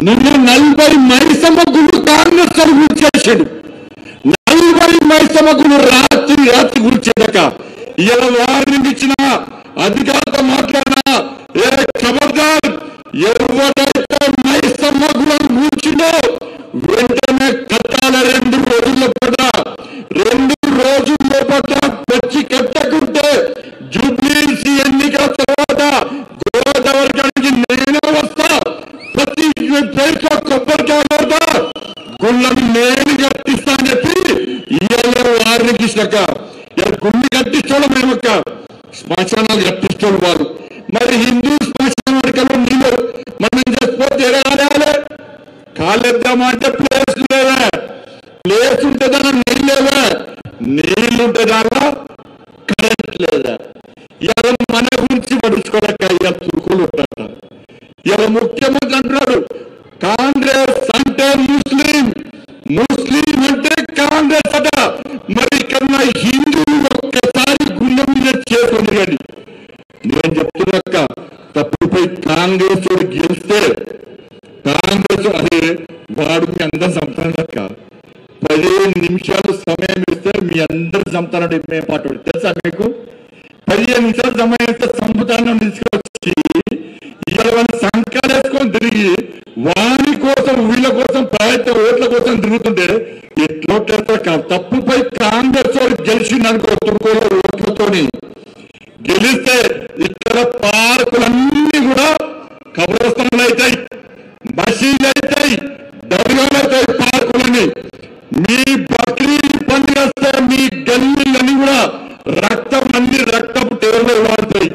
40 మైసమ్మ గుళ్ళు కాంగ్రెస్ వాళ్ళు ఊడ్చేసాడు. 40 మైసమ్మ గుళ్ళు రాత్రి ఊడ్చేదక. ఇలా వారిని ఇచ్చిన అధికారులతో మాట్లాడినా ఏ ఖబర్దార్, ఎవరైతే మైసమ్మ గుళ్ళను ఊడ్చిందో వెంటనే కట్టాల 2 రోజుల్లో పడ్డ 2 రోజుల్లో పడ్డ వచ్చి కట్టకుంటే జూబ్లీహిల్స్ ఎన్నికల తర్వాత గోదావరికి నేనే వస్తా, ప్రతి ప్లేస్ లో కొబ్బరికాయ కొడతా, గుళ్ళని నేను కట్టిస్తా అని చెప్పి ఇవాళ వారిని ఇచ్చినాక గుళ్ళు కట్టించడం మేమక్క, శ్మశానాలు కట్టించడం వారు. మరి హిందూ శ్మశాన వర్గంలో నీళ్ళు మనం చేసిపోతే ఎరగాలి, కాలేద్దామంటే ప్లేస్ లేదా, ప్లేస్ ఉంటుందా నీళ్ళు లేదా, నీళ్ళు ఉంటుందా కరెంట్ లేదా. ఇలా మన గురించి పడుచుకోలేక ఇలా తురుకులు ఉంటారట. ఇలా ముఖ్యమంత్రి అంటున్నాడు కాంగ్రెస్ అంటే ముస్లిం అంటే కాంగ్రెస్ అట. మరి ఇక్కడ హిందువులు ఒక్కసారి గుండె మీద చేసుకుంది. కానీ నేను చెప్తున్నాక తప్పుపై కాంగ్రెస్ గెలిస్తే కాంగ్రెస్ అదే వాడు మీ అందరు చంపుతానక్క. 15 నిమిషాలు సమయం ఇస్తే మీ అందరు చంపుతానండి. మేము పాటు తెలుసా మీకు? 15 నిమిషాలు సమయం ఇస్తే చంపుతానని తీసుకొచ్చి ఇవాళ వాళ్ళు సంఖ్యలు వేసుకొని తిరిగి వారి కోసం వీళ్ళ కోసం ప్రయత్నం ఓట్ల కోసం తిరుగుతుంటే ఎట్లా తప్పుపై కాంగ్రెస్ వాడు గెలిచిందనుకో తుర్కోలో ఓట్లతోని గెలిస్తే ఇక్కడ పార్కులన్నీ కూడా కబ్రస్థానాలు అవుతాయి, మసీదులు అవుతాయి, దర్గాలు అవుతాయి. పార్కులని మీ బక్రీద్ పండుగ వస్తే మీ గల్లీలన్నీ కూడా రక్తపు టేర్లు వాడుతాయి.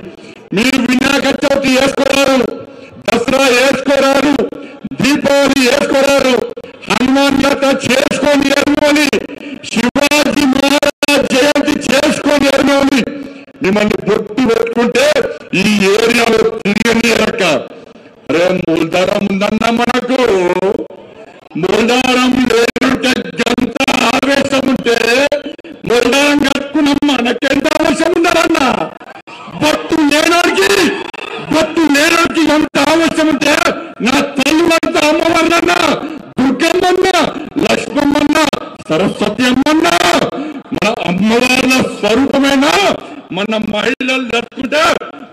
మీరు వినాయక చవితి వేసుకోరారు, దసరా వేసుకోరారు, దీపావళి వేసుకోరారు, హనుమాన్ యాత్ర చేసుకొని ఎరుమోని, శివాజీ మహారాజ్ జయంతి చేసుకొని ఎరుమోని మిమ్మల్ని బొట్టు పెట్టుకుంటే ఈ ఏరియాలో తిరిగనియరక్క. అరే మూలధారం ఉందన్నా మనకు, మూలధారం లేకుంటే ఎంత ఆవేశం ఉంటే మూలధారం కట్టుకున్నాం మనకెంత ఆవేశం ఉండాలన్నా. బొట్టు లేనోడికి ఎంత ఆవేశం ఉంటే నా తల్లిదంత అమ్మవారినన్నా, దుర్గమ్మన్నా, లక్ష్మమ్మన్నా, సరస్వతి అమ్మన్నా, మన అమ్మవార్ల స్వరూపమైన మన మహిళలు జరుపుకుంటే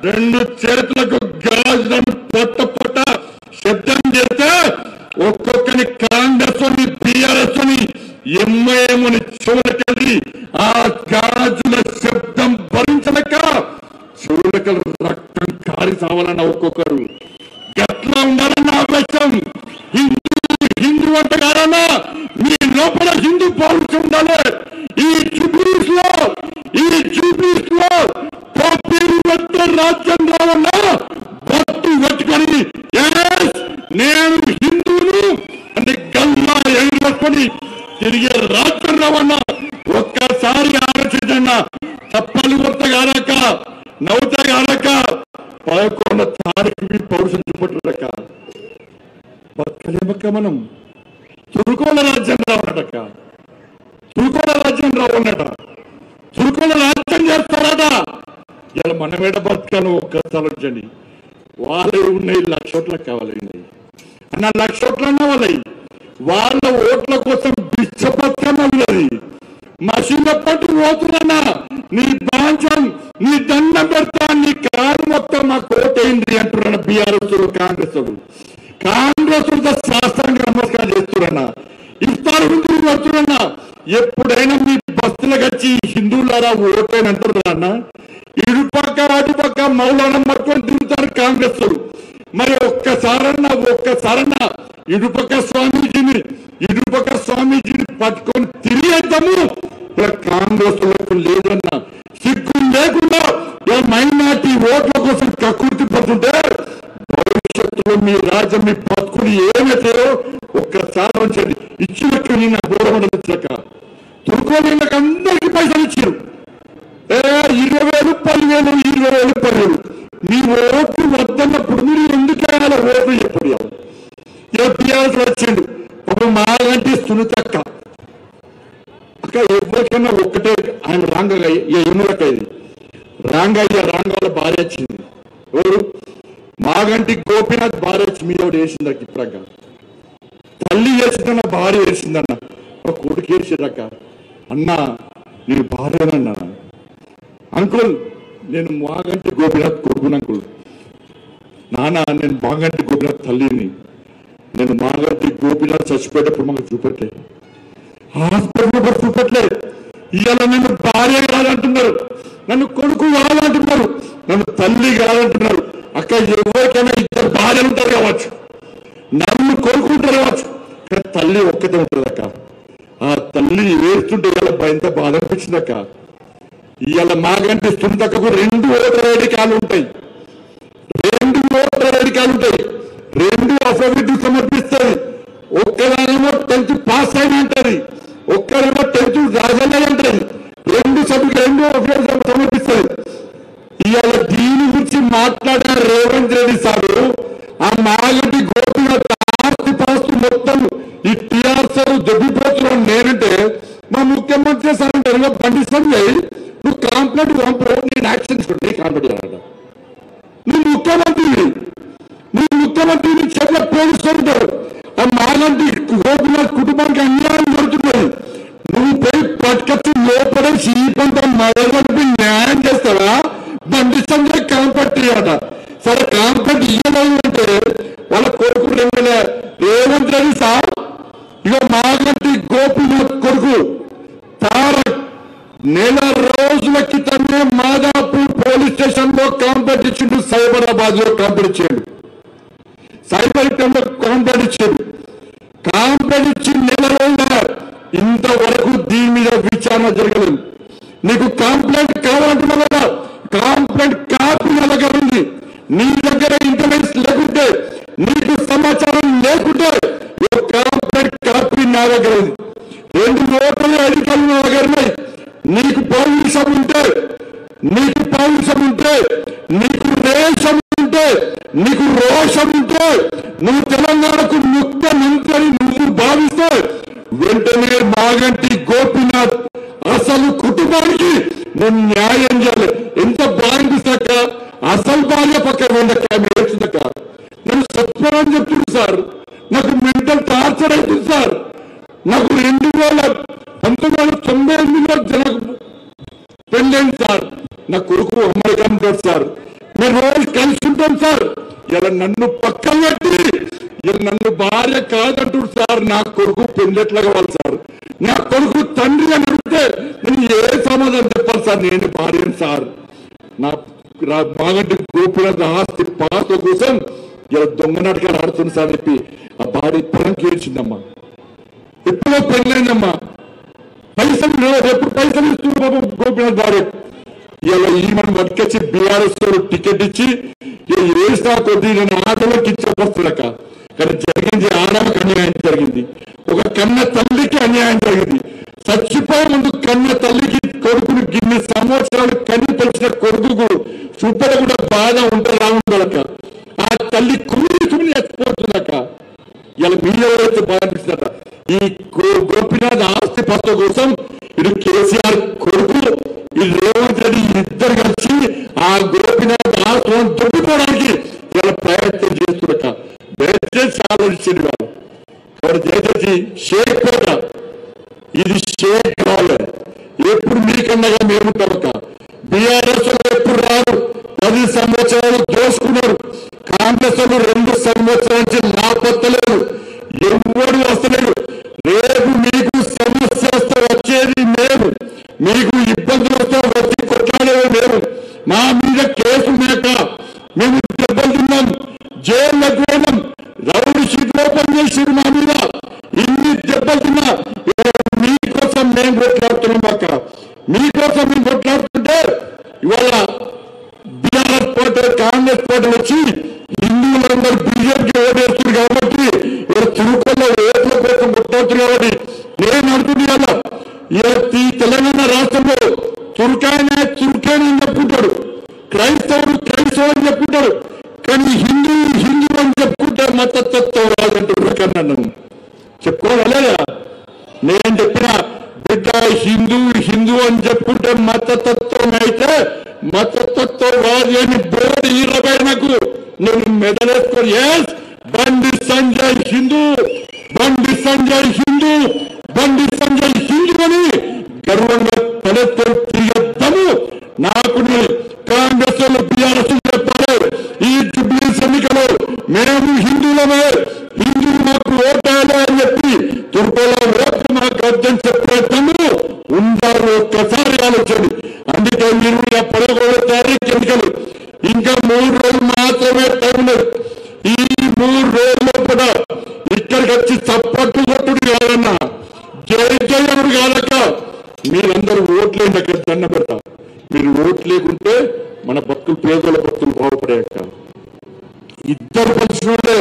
2 చేతులకు గాజులను పొట్ట శబ్దం చేస్తే ఒక్కొక్కని కాంగ్రెస్ అని బీఆర్ఎస్ అని ఎంఐఎంని చెవులకెళ్ళి ఆ గాజుల శబ్దం భరించలేక చెవులకెళ్ళి రక్తం కారి సావాలన్న ఒక్కొక్కరు ఎట్లా ఉండాలన్న ఆవేశం. హిందూ అంటే కాదన్నా, మీ లోపల హిందూ పౌరుషం ఉండాలి. ఈ జూబ్లీస్ లో రాజ్యం రావన్నా బొట్టు పెట్టుకొని నేను హిందువులు అని గల్లా ఎగిరేసుకొని తిరిగే రాజ్యం రావన్నా. ఒక్కసారి ఆలోచించన్నా, తప్పలు కొట్టగానక నవ్వుతాగానక 11వ తారీఖు మీ పౌరుషం చూపట్లక బతకలేమక్క. మనం తురుకోల రాజ్యం రావన్నట, తురుకోల రాజ్యం
ఇలా మనం ఎడ బతకాను ఒక్కసారి వచ్చండి. వాళ్ళే ఉన్నాయి 1,00,000 ఓట్లకు కావాలండి అన్న, 1,00,000 ఓట్లు అన్న వాళ్ళ ఓట్ల కోసం బిచ్చ బతుకన్న ఉన్నది. మసీన్ల పట్టు పోతున్నా నీ బాంచం నీ దండం పెడతా నీ కారు మొత్తం మాకు ఓటైంది అంటున్నా బీఆర్ఎస్ కాంగ్రెస్ శాస్త్రానికి నమస్కారం చేస్తున్నా. ఇఫ్తార్ ముందు వస్తున్నా ఎప్పుడైనా మీ బస్సులకు వచ్చి హిందువులారా ఓటైన అంటారు అన్న. ఇరుపక్క అటుపక్క మౌలానం పట్టుకొని తిరుగుతారు కాంగ్రెస్. మరి ఒక్కసారన్నా ఇటుపక్క స్వామీజీని పట్టుకొని తిరిగేద్దాము. కాంగ్రెస్ లేదన్నా సిగ్గు లేకుండా మైనార్టీ ఓట్ల కోసం కకృతి పడుతుంటే భవిష్యత్తులో మీ రాజ్యం మీ బతుకుని ఏమైతే ఒక్కసారి వచ్చండి. ఇచ్చినట్టు నిన్న గౌరవం ఇచ్చాక తుర్కోలకు అందరికీ పైసలు ఇచ్చారు. 20,000 10,000 20,000 10,000 మీ ఓట్లు వద్దన్నప్పుడు మీరు ఎందుకైనా ఓట్లు ఎప్పుడు టీఆర్ఎస్ వచ్చిండు. ఒక మాగంటి సునీతక్క అక్క ఎవరికైనా ఒక్కటే ఆయన రాంగయ్య ఎన్నులకైంది. రాంగాల భార్య వచ్చింది. ఎవరు మాగంటి గోపీనాథ్ భార్య వచ్చి మీద ఒకటి వేసింది అక్క. ఇప్పుడక్క తల్లి వేసిందన్న భార్య వేసిందన్న ఒక కొడుకు వేసిందక్క. అన్న నేను భార్యనన్నా అంకుల్ నేను మాగంటి గోపీనాథ్ కొడుకుని అంకుల్. నాన్న నేను మాగంటి గోపీనాథ్ తల్లిని. నేను మాగంటి గోపీనాథ్ చచ్చిపోయేటప్పుడు మాకు చూపెట్లే, హాస్పిటల్ చూపెట్లే. ఇవాళ నన్ను భార్య కాదంటున్నారు, నన్ను కొడుకు కాదంటున్నారు, నన్ను తల్లి కాదంటున్నారు. అక్క ఎవరికైనా 2 భార్యలు ఉంటారు కావచ్చు, నన్ను కొడుకుంటారు కావచ్చు, కానీ తల్లి ఒక్కటే ఉంటుంది అక్క. ఆ తల్లి వేస్తుంటే ఇవాళ ఎంత బాధ అనిపించింది అక్క. ఇవాళ మాగంటి సునీతక్కకు 2 ఓటర్ ఐడి కార్డులు ఉంటాయి, 2 ఓటర్ ఐడి కార్డులు ఉంటాయి, 2 అఫిడవిట్ సమర్పిస్తుంది. ఒక్కదానేమో 10th పాస్ అయిన అంటది, ఒక్కరేమో 10th రాజన్న అంటది. 2 అఫిడవిట్ సమర్పిస్తుంది. ఇవాళ దీని గురించి మాట్లాడిన రేవంత్ రెడ్డి సారు ఆ మాగంటి గోపీనాథ్ ఆస్తి పాస్తు మొత్తం ఈ టీఆర్ఎస్ దొబ్బిపోతున్నాను నేనంటే మా ముఖ్యమంత్రి సార్ అంటారు బండి సంజయ్ నువ్వు కాంప్లైంట్ పంపు, నేను యాక్షన్ చూడండి కాంప్లైంట్ చేయాలట. నువ్వు ముఖ్యమంత్రిని చేతిలో పోలీసులు ఆ మాగంటి గోపీనాథ్ కుటుంబానికి అన్యాయం జరుగుతున్నది. నువ్వు పోయి పట్టుకొచ్చి లోపడేసి ఈ పంట మరొకటి న్యాయం చేస్తావా? బండి సంజయ్ కాంప్లైంట్ ఇవ్వట. సరే కాంప్లైంట్ ఇవ్వలేదంటే వాళ్ళ కొడుకు రేవంత్ రెడ్డి సార్ ఇక మాగంటి గోపీనాథ్ కొడుకు తారక్ నెల రోజుల క్రితమే మాదాపూర్ పోలీస్ స్టేషన్ లో కాంప్లైంట్ ఇచ్చిండు, సైబరాబాద్ లో కాంప్లైంట్ ఇచ్చాడు, కాంప్లైంట్ ఇచ్చి నెల రోజుల ఇంతవరకు దీని మీద విచారణ జరగలేదు. నీకు కాంప్లైంట్ కావాలంటున్నావు కదా, కాంప్లైంట్ కాపీ నా దగ్గర ఉంది. నీ దగ్గర ఇంటర్నెట్ లేకుంటే, నీకు సమాచారం లేకుంటే కాంప్లైంట్ కాపీ నా దగ్గర ఉంది. 2 ఓటర్ ఐడి కార్డులు నా దగ్గర ఉన్నాయి. నీకు పౌరుషం ఉంటే, నీకు రేషం ఉంటే, నీకు రోషం ఉంటే, నువ్వు తెలంగాణకు ముఖ్యమంత్రి నువ్వు భావిస్తే వెంటనే మాగంటి గోపీనాథ్ అసలు కుటుంబానికి నేను న్యాయం చేయాలి. ఎంత బాధిస్తాక అసలు భార్య పక్కన ఉండక వచ్చిందక నన్ను సత్వరం చెప్తుంది సార్, నాకు మెంటల్ టార్చర్ అవుతుంది సార్. నాకు 1998లో జనకు పెళ్ళైంది సార్. నా కొడుకు అమ్మాయి ఉంటాడు సార్, మేము రోజు కలిసి ఉంటాం సార్. ఇలా నన్ను పక్కన పెట్టి ఇలా నన్ను భార్య కాదంటుడు సార్. నా కొడుకు పెళ్ళెట్లా కావాలి సార్? నా కొడుకు తండ్రి అని అడిగితే నేను ఏ సమాధానం చెప్పాలి సార్? నేను భార్యను సార్. నా మాగంటి గోపీనాథ్ ఆస్తి పాత కోసం ఇలా దొంగ నాటకాలు ఆడుతుంది సార్ చెప్పి ఆ భార్య పొలంకి ఏడ్చిందమ్మా. ఎప్పుడో పెళ్ళైందమ్మా, పైసలు ఎప్పుడు పైసలు ఇస్తున్నారు బాబు గోపీనాథ్ భార్య. ఇలా ఈ మనం బతికొచ్చి బీఆర్ఎస్ టికెట్ ఇచ్చి వేసినా కొద్ది నేను ఆటలోకి ఇచ్చొస్తున్నాక. కానీ జరిగింది ఆడకు అన్యాయం జరిగింది, ఒక కన్న తల్లికి అన్యాయం జరిగింది. చచ్చిపోయే ముందు కన్న తల్లికి కొడుకుని గిన్ని సంవత్సరాలు కన్ని పెంచిన కొడుకు చూపడ కూడా బాగా ఉంటారా ఉండక ఆ తల్లి కుమిడి చచ్చిపోతుందక. ఇలా మీరు ఎవరైతే బాగా అనిపిస్తున్నారట ఈ గోపీనాథ్ ఆస్తి పత్ర కోసం ఇటు కేసీఆర్ కొడుకు ఈ రేవంత్ రెడ్డి ఇద్దరు కలిసి ఆ
షేక్ కోట, ఇది షేక్ కావాలి. ఎప్పుడు మీకన్నగా మేముంటాం. బీఆర్ఎస్ ఎప్పుడు రారు, 10 సంవత్సరాలు దోసుకున్నారు. కాంగ్రెస్ 2 సంవత్సరాల నుంచి లాపత్తలేరు, ఎవరు వస్తలేరు. రేపు మీకు సమస్య వస్తే వచ్చేది మేము, మీకు ఇబ్బందులు వస్తే వచ్చి కొట్లాడేది మేము. మా మీద కేసు మేక మేము దెబ్బలు తిన్నాం, జైళ్ళకు పోయినాం, రౌడీ షీట్ ఓపెన్ చేసి మా మీద ఇన్ని దెబ్బలు తిన్నా. మీకోసం మేము కొట్లాడుతున్నాం అక్క, మీకోసం మేము కొట్లాడుతుంటే ఇవాళ బీఆర్ఎస్ పార్టీ కాంగ్రెస్ పార్టీ వచ్చి హిందువులందరూ బీజేపీకి ఓటేస్తుంది కాబట్టి తిరుపతిలో ఓట్ల కోసం కొట్లాడుతున్నారు కాబట్టి నేను అంటున్నా. ఈ తెలంగాణ రాష్ట్రంలో తుర్కాయన తుర్కాయన అని చెప్పుకుంటాడు, క్రైస్తవుడు క్రైస్తవుడు అని చెప్పుకుంటాడు, కానీ హిందూ హిందూ అని చెప్పుకుంటే మతతత్వం రాదంటాడు. కన్నా చెప్పుకోవాలా? నేను చెప్పిన బిడ్డ హిందూ హిందూ అని చెప్పుకుంటే మతతత్వం అయితే మతతత్వం రాదు అని బోర్డు 20 నాకు నేను మెడలేసుకొని బండి సంజయ్ హిందూ, బండి సంజయ్ హిందూ, బండి సంజయ్ హిందూ అని గర్వంగా తలెత్తుకొని తిరిగేద్దాము. నాకు కాంగ్రెస్ బీఆర్ఎస్ చెప్పాలి, ఈ జూబ్లీస్ ఎన్నికలు మేము హిందువులమే, హిందువులు మాకు ఓటాలి అని చెప్పి తుర్కోలో ఓట్లు మాకు అర్థం చెప్పేద్దాము ఉండారు. ఒక్కసారి ఆలోచండి. అందుకే మీరు 11వ తారీఖు ఎన్నికలు ఇంకా 3 రోజులు మాత్రమే టైం లేదు. ఈ 3 రోజుల్లో కూడా ఇక్కడికి వచ్చి చప్పట్లు కొట్టుడు కాదన్నా, జై జయముడు కాదక్క. మీరందరూ ఓట్లు అక్కడ దండ పెడతా. మీరు ఓట్లు లేకుంటే మన భక్తులు, పేదల భక్తులు బాగుపడాక. ఇద్దరు కలిసినోళ్ళే,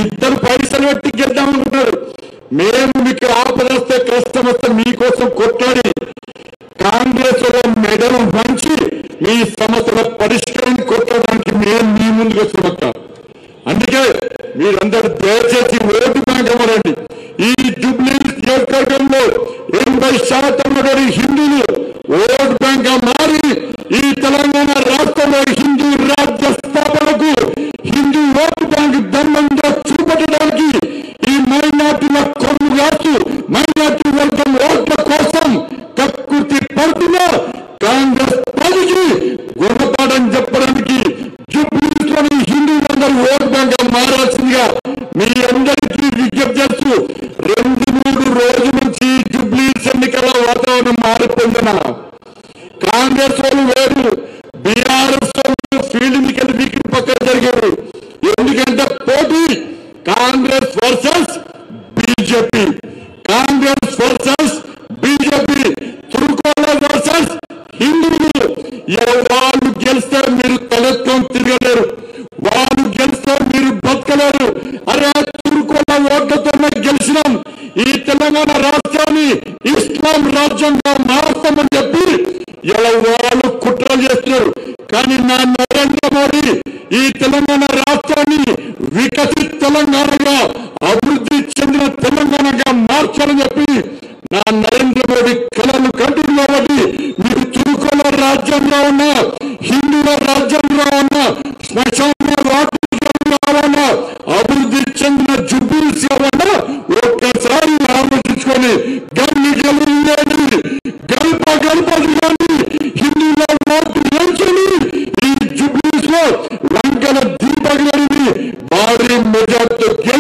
ఇద్దరు పైసలు పెట్టి గెలుద్దామనుకుంటారు. మేము మీకు ఆపద వస్తే కష్టం వస్తే మీకోసం కొట్లాడి కాంగ్రెస్ మెడలు మంచి మీ సమస్యల పరిష్కారం కొట్టడానికి మేము మీ ముందుకు వస్తున్నాక. అందుకే మీరందరూ దయచేసి ఓటు బ్యాంక్ అవ్వరండి. ఈ జూబ్లీ నియోజకవర్గంలో 80% హిందువులు ఓటు బ్యాంక్ మారి ఈ తెలంగాణ రాష్ట్రంలో హిందూ రాజ్య స్థాపనకు హిందూ ఓటు బ్యాంక్ ధర్మంగా చూపెట్టడానికి ఈ మైనార్టీల కొమ్ము రాస్తూ మైనార్టీ వర్గం ఓట్ల కోసం కక్కుర్తి పడుతున్న కాంగ్రెస్ పార్టీకి గుణపాఠం చెప్పడానికి జూబ్లీస్ లోని హిందువులందరూ ఓటు బ్యాంక్ మారాల్సిందిగా మీ అందరికీ విజ్ఞప్తి చేస్తూ 2-3 రోజుల నుంచి జూబ్లీస్ ఎన్నికల వాతావరణం మారిపోయిందన్న. కాంగ్రెస్ వాళ్ళు వేరు, బీఆర్ఎస్ ఫీల్డ్ ఎన్నికలు మీకు పక్కన జరిగారు. ఎందుకంటే పోటీ Congress versus BJP, Congress versus BJP, తుర్కోల వర్సెస్ హిందువులు. వాళ్ళు గెలిస్తే మీరు తలెత్తుకొని తిరగలేరు, వాళ్ళు గెలిస్తే మీరు బతకలేరు. అరే తుర్కోల ఓట్లతోనే గెలిచినాం, ఈ తెలంగాణ రాష్ట్రాన్ని ఇస్లాం రాజ్యంగా మారుస్తామని చెప్పి ఇలా వాళ్ళు కుట్రలు చేస్తున్నారు. కానీ నా నరేంద్ర మోడీ ఈ తెలంగాణ రాష్ట్రాన్ని వికసిత తెలంగాణగా, అభివృద్ధి చెందిన తెలంగాణగా మార్చాలని చెప్పి నా నరేంద్ర మోడీ కళలు కంటున్నారు. కాబట్టి మీరు తుర్కోల రాజ్యంలో ఉన్న, హిందువుల రాజ్యంలో ఉన్న, శ్మశాన వాటిలో ఉన్న, అభివృద్ధి చెందిన జూబ్లీస్ ఏమన్నా ఒక్కసారి ఆలోచించుకొని గల్లి గెలిపి కానీ హిందువుల ఓటు వేసుకొని ఈ జూబ్లీస్ లో లంకల దీపగలిని భారీ మెజార్టీతో